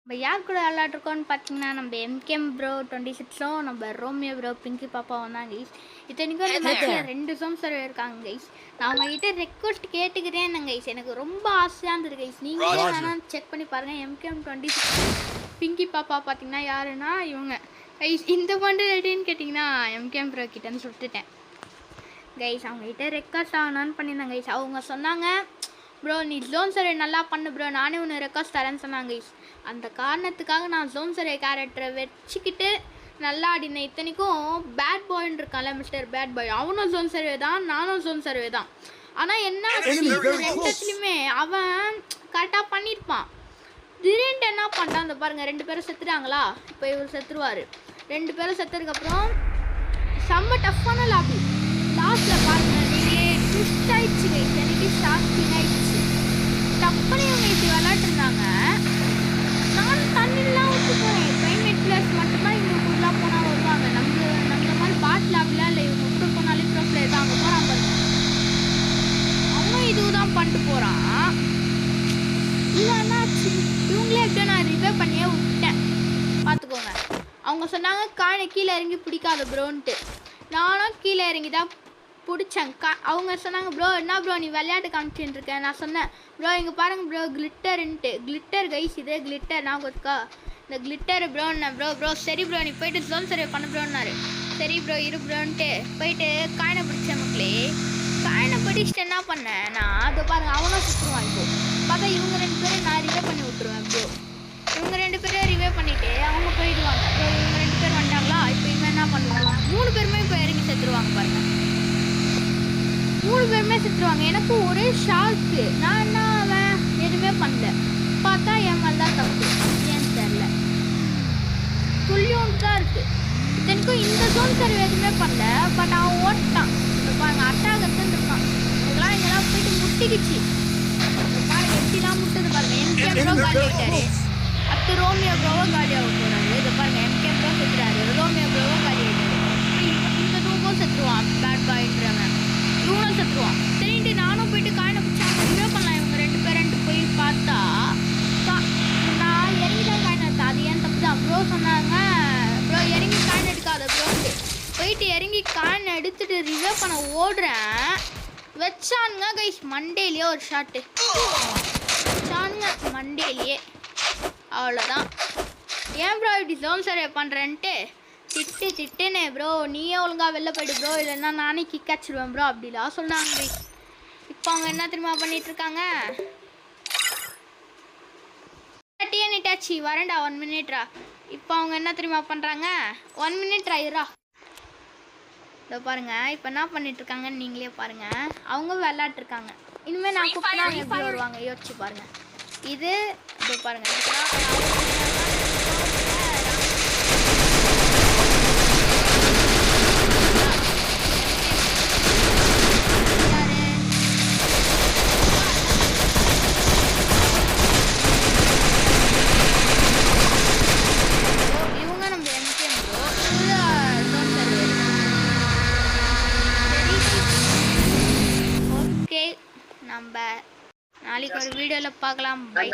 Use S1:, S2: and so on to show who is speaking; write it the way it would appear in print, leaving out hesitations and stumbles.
S1: நம்ம யார் கூட விளாட்ருக்கோன்னு பார்த்தீங்கன்னா நம்ம எம்கேம் ப்ரோ 26ம் நம்ம ரோமியோ ப்ரோ பிங்கி பாப்பாவும் தான் கைஸ். இத்தனைக்கும் இந்த மேட்ச்சில் 2 ஜோன் சர்வே இருக்காங்க கைஸ். நான் அவங்ககிட்ட ரெக்வஸ்ட் கேட்டுக்கிறேன் கைஸ். எனக்கு ரொம்ப ஆசையாக இருந்தது கைஸ். நீங்களே வேணால் செக் பண்ணி பாருங்கள். எம்கேம் 26 பிங்கி பாப்பா பார்த்தீங்கன்னா யாருன்னா இவங்க கைஸ். இந்த பண்டு ரெடின்னு கேட்டிங்கன்னா எம்கேம் ப்ரோ கிட்டேன்னு சொல்லிட்டுட்டேன் கைஸ். அவங்ககிட்ட ரெக்வஸ்ட் ஆகணும்னு பண்ணியிருந்தேன் கைஸ். அவங்க சொன்னாங்க ப்ரோ நீ ஜோன் சர்வே நல்லா பண்ணு ப்ரோ, நானே ஒன்று ரெக்வஸ்ட் தரேன்னு சொன்னாங்க கைஸ். அந்த காரணத்துக்காக நான் ஜோன் சர்வே கேரக்டரை வச்சுக்கிட்டு நல்லா ஆடினேன். இத்தனைக்கும் பேட் பாய்ன்னு இருக்கான்ல மிஸ்டர் பேட் பாய், அவனும் ஜோன் சர்வே தான், நானும் ஜோன் சர்வே தான். ஆனால் என்ன ரெண்டுத்துலையுமே அவன் கரெக்டாக பண்ணியிருப்பான். திடீர்னு என்ன பண்ணிட்டான் அந்த பாருங்கள், 2 பேரும் செத்துட்டாங்களா. இப்போ இவர் செத்துருவார். 2 பேரும் செத்துறதுக்கப்புறம் செம்ம டஃப்பான லாபி. லாஸ்ட்டில் பாருங்கள் நீங்களே ட்விஸ்ட் ஆயிடுச்சு கைஸ். எனக்கு ஷாக்கிங் ஆயிடுச்சு. டப்புனு இவங்க இப்படி விளாட்டுருந்தாங்க. நான் தண்ணிலாம் ஊற்றி போகிறேன். கிளைமேட் பிளேஸ் மட்டும்தான் இவங்க ஃபுல்லாக போனால் வருவாங்க. நம்மள மாதிரி பாட்டில் அப்படிலாம் இல்லை. இவங்க கூட போனாலே ப்ரோ பிளேயர் தான். அங்கே போகிறான் பாருங்க, அவனும் இதுதான் பண்ணிட்டு போகிறான். இல்லைன்னா இவங்களே எப்படியோ நான் ரிவே பண்ணியே விட்டேன் பார்த்துக்கோங்க. அவங்க சொன்னாங்க காணை கீழே இறங்கி பிடிக்காத ப்ரோன்ட்டு. நானும் கீழே இறங்கி தான் பிடிச்சேன். அவங்க சொன்னாங்க ப்ரோ என்ன ப்ரோ நீ விளையாட்டு காமிச்சுட்டு இருக்கேன். நான் சொன்னேன் ப்ரோ இங்கே பாருங்கள் ப்ரோ கிளிட்டருன்ட்டு. கிளிட்டர் கைஸ், இதே கிளிட்டர் நான் கொடுக்கா இந்த கிளிட்டரு ப்ரோன்னு. ப்ரோ சரி ப்ரோ நீ போயிட்டு ஜோன் சர்வே பண்ண ப்ரோன்னாரு. சரி ப்ரோ இரு ப்ரோன்ட்டு போயிட்டு காயினை பிடிச்சேன் மக்களே. காயினை பிடிச்சிட்டு என்ன பண்ணேன் நான், அதை பாருங்கள் அவனும் சுற்றுவான். இப்போ பார்த்தா இவங்க 2 பேரும் நான் ரிவே பண்ணி விட்ருவேன் ப்ரோ. இவங்க 2 பேரும் ரிவே பண்ணிவிட்டு அவங்க போயிடுவாங்க ப்ரோ. இவங்க 2 பேர் வந்துட்டாங்களா. இப்போ இவன் என்ன பண்ணுவாங்க, 3 பேருமே இப்போ இறங்கி செத்துருவாங்க பாருங்கள். 3 பேருமே செத்துருவாங்க. எனக்கு ஒரே ஷாக்கு. நான் என்ன அவன் எதுவுமே பண்ணல. பார்த்தா என் மேலே தான் தப்பு, ஏன்னு தெரில. துல்லியோன்னு தான் இருக்குது. இத்தனைக்கும் இந்த ஜோன் சர்வே எதுவுமே பண்ணல. பட் அவன் ஓட்டான். இப்போ பாருங்கள் அட்டாகத்துன்னு இருக்கான். இங்கெல்லாம் போயிட்டு முட்டிக்கிச்சு பாருங்கள். எப்படிலாம் முட்டுது பாருங்கள். எம்கே ப்ரோ காலி ஆகிட்டாரு. அடுத்து ரோமியோ ப்ரோவோ காலி ஆக போகிறாரு. இதை பாருங்கள் எம்கே ப்ரோ செத்துறாரு, ரோமியோ ப்ரோவோ காலி ஆகிட்டாரு. இந்த ரூமும் செத்துருவான் பேட் பாய்ன்றவன். இவனும் செத்துருவான். சரின்ட்டு நானும் போயிட்டு காயினை பிடிச்சாங்க ரிவே பண்ணலாம் இவங்க 2 பேருன்ட்டு போய் பார்த்தா நான் இறங்கி தான் காயின் எடுத்தேன். அது ஏன் தப்பு தான். ப்ரோ சொன்னாங்க ப்ரோ இறங்கி காயின் எடுக்காத ப்ரோன்ட்டு. போயிட்டு இறங்கி காயின் எடுத்துட்டு ரிவே பண்ண ஓடுறேன். வச்சானுங்க கைஸ் மண்டேலியே ஒரு ஷாட்டு வச்சானுங்க மண்டேலியே. அவ்வளோதான். ஏன் ப்ரோ இப்படி ஜோன் சர்வே பண்ணுறேன்ட்டு திட்டுனே ப்ரோ நீயே ஒழுங்காக வெளில போய்டு ப்ரோ, இல்லைன்னா நானே கிக் அடிச்சிடுவேன் ப்ரோ அப்படிலாம் சொன்னாங்க. இப்போ அவங்க என்ன தெரியுமா பண்ணிகிட்ருக்காங்க, நீட்டாச்சு வரேன்டா 1 மினிட்ரா. இப்போ அவங்க என்ன தெரியுமா பண்ணுறாங்க, 1 மினிட்ரா இருடா. இதோ பாருங்கள் இப்போ என்ன பண்ணிகிட்ருக்காங்கன்னு நீங்களே பாருங்கள். அவங்க விளாட்ருக்காங்க. இனிமேல் நான் கூப்பிட்டா எப்படி வருவாங்க யோசிச்சு பாருங்கள். இது இதோ பாருங்கள். நம்ம நாளைக்கு ஒரு வீடியோவில் பார்க்கலாம். பை.